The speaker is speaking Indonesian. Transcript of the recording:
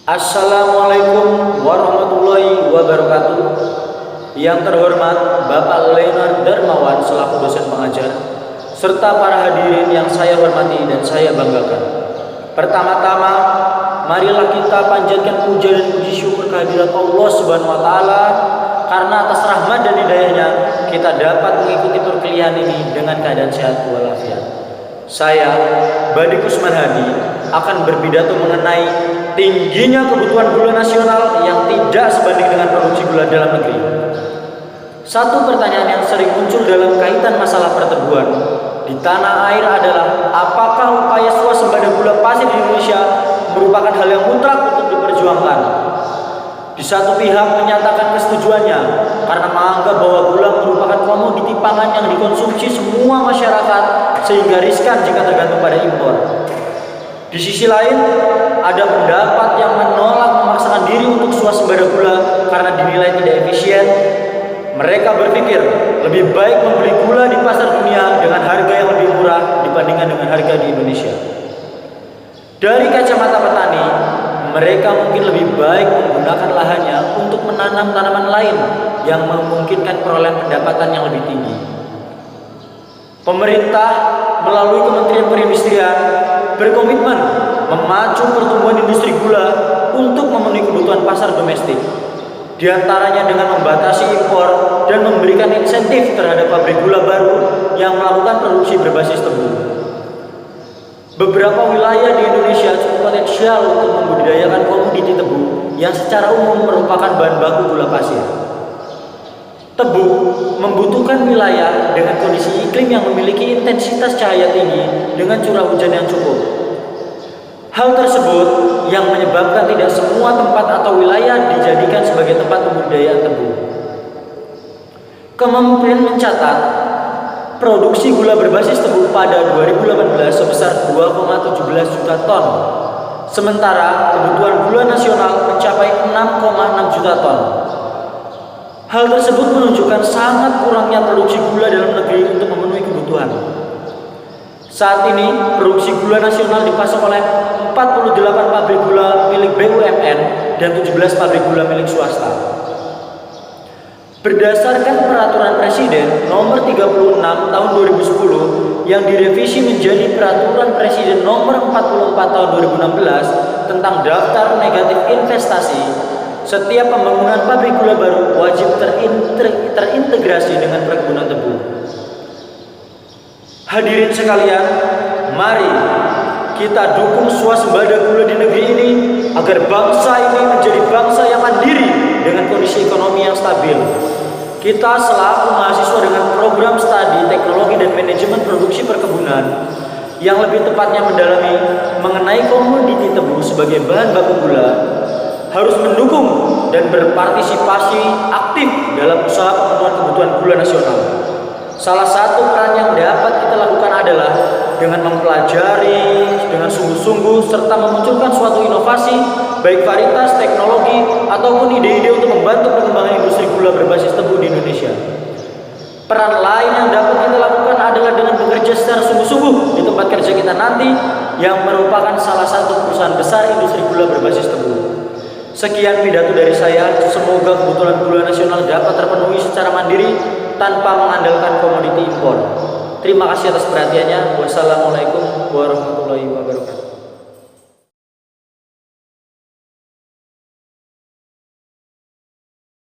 Assalamualaikum warahmatullahi wabarakatuh. Yang terhormat Bapak Leonard Darmawan selaku dosen pengajar, serta para hadirin yang saya hormati dan saya banggakan. Pertama-tama, marilah kita panjatkan puja dan puji syukur kehadirat Allah Subhanahu wa taala karena atas rahmat dan hidayahnya kita dapat mengikuti perkuliahan ini dengan keadaan sehat walafiat. Saya, Badikus Manhadi, akan berpidato mengenai tingginya kebutuhan gula nasional yang tidak sebanding dengan produksi gula dalam negeri. Satu pertanyaan yang sering muncul dalam kaitan masalah pertebuan di tanah air adalah apakah upaya swasembada gula pasir di Indonesia merupakan hal yang mutlak untuk diperjuangkan. Di satu pihak menyatakan kesetujuannya karena menganggap bahwa gula merupakan komoditi pangan yang dikonsumsi semua masyarakat sehingga riskan jika tergantung pada impor. Di sisi lain, ada pendapat yang menolak memaksakan diri untuk swasembada gula karena dinilai tidak efisien. Mereka berpikir lebih baik membeli gula di pasar dunia dengan harga yang lebih murah dibandingkan dengan harga di Indonesia. Dari kacamata petani, mereka mungkin lebih baik menggunakan lahannya untuk menanam tanaman lain yang memungkinkan perolehan pendapatan yang lebih tinggi. Pemerintah melalui Kementerian Perindustrian berkomitmen memacu pertumbuhan industri gula untuk memenuhi kebutuhan pasar domestik, di antaranya dengan membatasi impor dan memberikan insentif terhadap pabrik gula baru yang melakukan produksi berbasis tebu. Beberapa wilayah di Indonesia cukup potensial untuk membudidayakan komoditi tebu yang secara umum merupakan bahan baku gula pasir. Tebu membutuhkan wilayah dengan kondisi iklim yang memiliki intensitas cahaya tinggi dengan curah hujan yang cukup. Hal tersebut yang menyebabkan tidak semua tempat atau wilayah dijadikan sebagai tempat pembudidayaan tebu. Kementerian mencatat produksi gula berbasis tebu pada 2018 sebesar 2,17 juta ton, sementara kebutuhan gula nasional mencapai 6,6 juta ton. Hal tersebut menunjukkan sangat kurangnya produksi gula dalam negeri untuk memenuhi kebutuhan. Saat ini, produksi gula nasional dipasok oleh 48 pabrik gula milik BUMN dan 17 pabrik gula milik swasta. Berdasarkan Peraturan Presiden Nomor 36 Tahun 2010 yang direvisi menjadi Peraturan Presiden Nomor 44 Tahun 2016 tentang daftar negatif investasi, setiap pembangunan pabrik gula baru wajib terintegrasi dengan perkebunan tebu. Hadirin sekalian, mari kita dukung swasembada gula di negeri ini agar bangsa ini menjadi bangsa yang mandiri dengan kondisi ekonomi yang stabil. Kita selaku mahasiswa dengan program studi teknologi dan manajemen produksi perkebunan yang lebih tepatnya mendalami mengenai komoditi tebu sebagai bahan baku gula harus mendukung dan berpartisipasi aktif dalam usaha pemenuhan kebutuhan gula nasional. Salah satu peran yang dapat kita lakukan adalah dengan mempelajari dengan sungguh-sungguh serta memunculkan suatu inovasi, baik varietas, teknologi, ataupun ide-ide untuk membantu perkembangan industri gula berbasis tebu di Indonesia. Peran lain yang dapat kita lakukan adalah dengan bekerja secara sungguh-sungguh di tempat kerja kita nanti yang merupakan salah satu perusahaan besar industri gula berbasis tebu. Sekian pidato dari saya, semoga kebutuhan gula nasional dapat terpenuhi secara mandiri tanpa mengandalkan komoditi impor. Terima kasih atas perhatiannya. Wassalamualaikum.